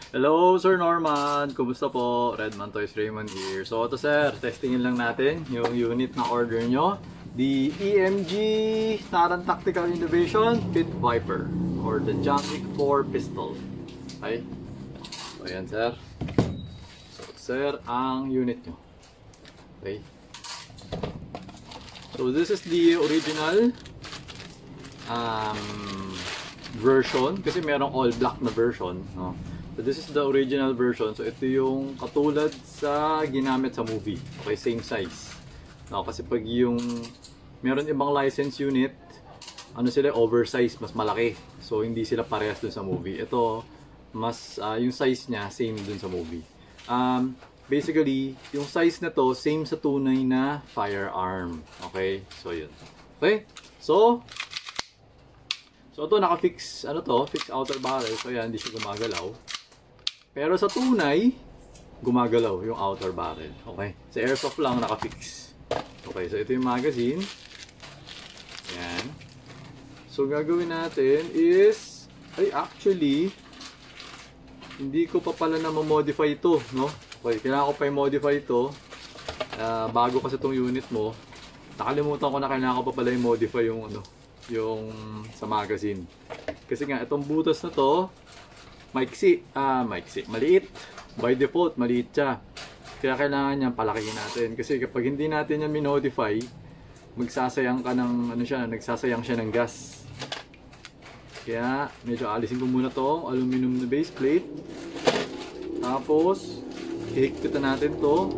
Hello, Sir Norman. Kumusta po? Redman Toys Raymond here. So, ito sir, testingin lang natin yung unit na order nyo. The EMG Taran Tactical Innovation Pit Viper or the Jamik 4 pistol. Okay? So, ayan sir. So, sir, ang unit nyo. Okay? So, this is the original version. Kasi merong all black na version. No? So this is the original version. So ito yung katulad sa ginamit sa movie. Okay, same size. No, kasi pag yung meron ibang license unit, ano sila, oversized, mas malaki. So hindi sila parehas dun sa movie. Ito mas yung size niya same dun sa movie. Basically, yung size na to same sa tunay na firearm. Okay? So yun. Okay? So ito naka-fix, ano to, fix outer barrel. So yan, hindi siya gumagalaw. Pero sa tunay, gumagalaw yung outer barrel. Okay? Sa airsoft lang naka-fix. Okay, so ito yung magazine. Yan. So gagawin natin is, actually, hindi ko pa pala na ma-modify ito, no? Okay, kailangan ko pa i-modify ito. Bago kasi itong unit mo. Nakalimutan ko na kailangan ko pa pala i-modify yung ano, yung sa magazine. Kasi nga itong butas na to maiksi, maliit. By default maliit siya. Kaya kailangan niyan palakihin natin kasi kapag hindi natin yan minodify, magsasayang ka ng ano siya, nagsasayang siya ng gas. Kaya medyo alisin ko muna tong aluminum na base plate. Tapos hihigpitan natin to.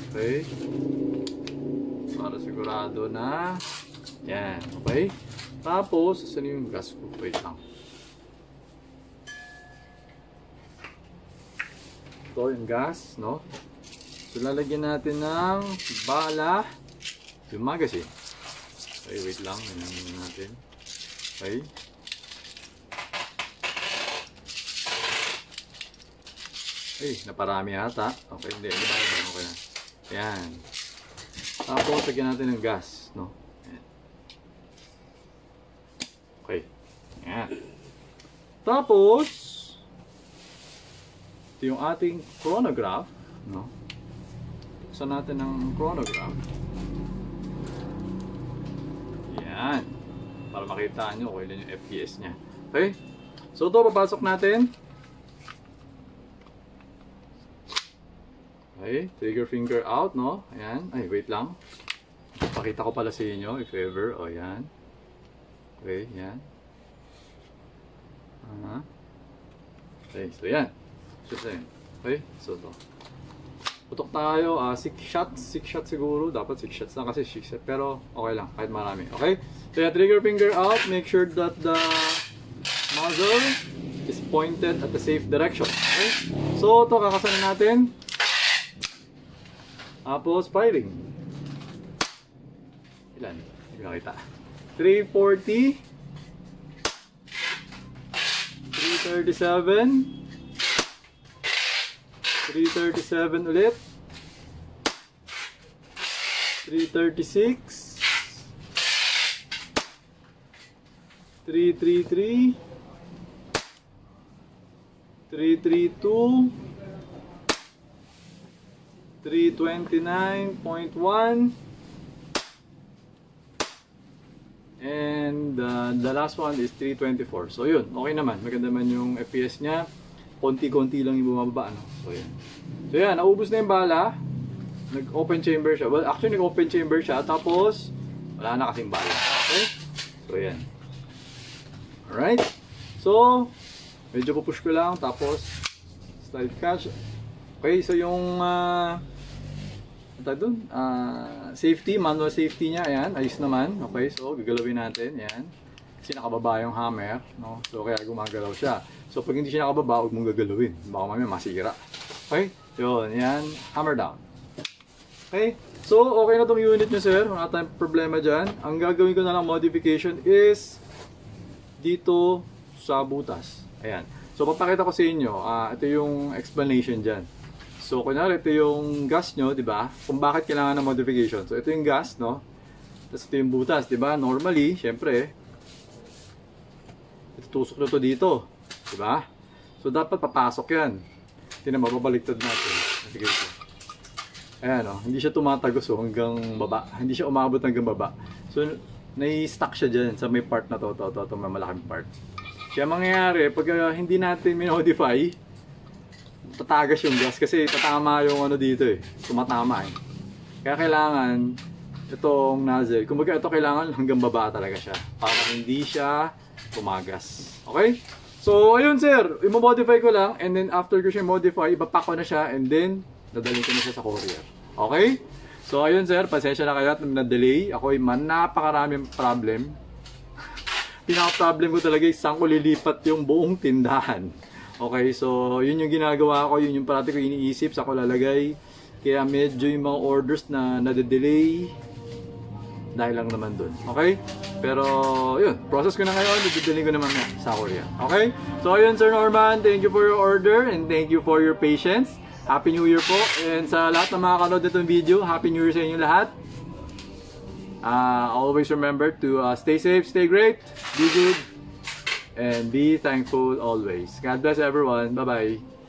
Okay. Para sigurado na yan, okay? Tapos, saan yung gas ko? Wait lang. Ito yung gas, no? So, lalagyan natin ng bala yung magazine. Okay, wait lang. Lalagyan natin. Okay. Ay, naparami yata. Okay, hindi. Okay na. Yan. Tapos, lagyan natin ng gas, no? Okay. Yan. Tapos, ito yung ating chronograph, no? Buksan natin ang chronograph. Yan. Para makita nyo kung ilan yung FPS nya. Okay? So, ito papasok natin. Okay. Trigger finger out, no? Ayan. Ay, wait lang. Pakita ko pala sa inyo, if ever. O, yan. Okay, yan. Okay, so yan. Okay, so ito. Putok tayo, 6 shots. 6 shots siguro. Dapat 6 shots na kasi 6 shots. Pero okay lang, kahit marami. Okay? So yan, trigger finger out. Make sure that the muzzle is pointed at the safe direction. Okay? So ito, kakasanin natin. Tapos, firing. Ilan? Hindi ko nakita. 340, 337, 337 ulit, 336, 333, 332, 329.1, and the last one is 324. So yun, okay naman. Maganda man yung FPS nya. Konti-konti lang yung bumababa, no? So yan. So yan, naubos na yung bala. Nag-open chamber siya. Well, actually nag-open chamber siya. Tapos, wala na kasing bala. Okay? So yan. Alright. So, medyo pupush ko lang. Tapos, slide catch. Okay, so yung safety, manual safety niya, ayan, ayos naman. Okay, so gagalawin natin, ayan. Kasi nakababa yung hammer, no? So kaya gumagalaw siya. So pag hindi siya nakababa, huwag mong gagalawin. Baka mamaya masira. Okay, yun, ayan, hammer down. Okay, so okay na tong unit nyo sir, wala tayong problema dyan. Ang gagawin ko na lang modification is dito sa butas. Ayan, so papakita ko sa inyo, ito yung explanation dyan. So, kunwari, ito yung gas nyo, di ba? Kung bakit kailangan ng modification. So, ito yung gas, no? Tapos ito yung butas, di ba? Normally, syempre, itutusok na to dito, di ba? So dapat papasok yan. Tingnan mo, babaliktad natin. Sige ito. Ayan o, hindi siya tumatagos hanggang baba. Hindi siya umabot hanggang baba. So, nai-stuck siya dyan sa may part na to, may malaking part. Kaya mangyayari, pag hindi natin minodify, tatagas yung gas kasi tatama yung ano dito eh. Tumatama eh. Kaya kailangan, itong nozzle, kumbaga ito kailangan hanggang baba talaga siya. Para hindi siya tumagas. Okay? So, ayun sir, i-modify ko lang and then after ko siya modify, ipapack ko na siya and then dadalhin ko na siya sa courier. Okay? So, ayun sir, pasensya na kayo at na-delay. Ako ay napakaraming problem. Pinaka-problem ko talaga is saan ko lilipat yung buong tindahan. Okay, so yun yung ginagawa ko, yun yung parati ko iniisip sa ko lalagay. Kaya medyo yung mga orders na nade-delay dahil lang naman dun. Okay? Pero yun, process ko na ngayon, i-delay ko naman sa courier. Okay? So ayun Sir Norman, thank you for your order and thank you for your patience. Happy New Year po. And sa lahat ng mga kanood nitong video, Happy New Year sa inyo lahat. Always remember to stay safe, stay great, be good, and be thankful always. God bless everyone. Bye-bye.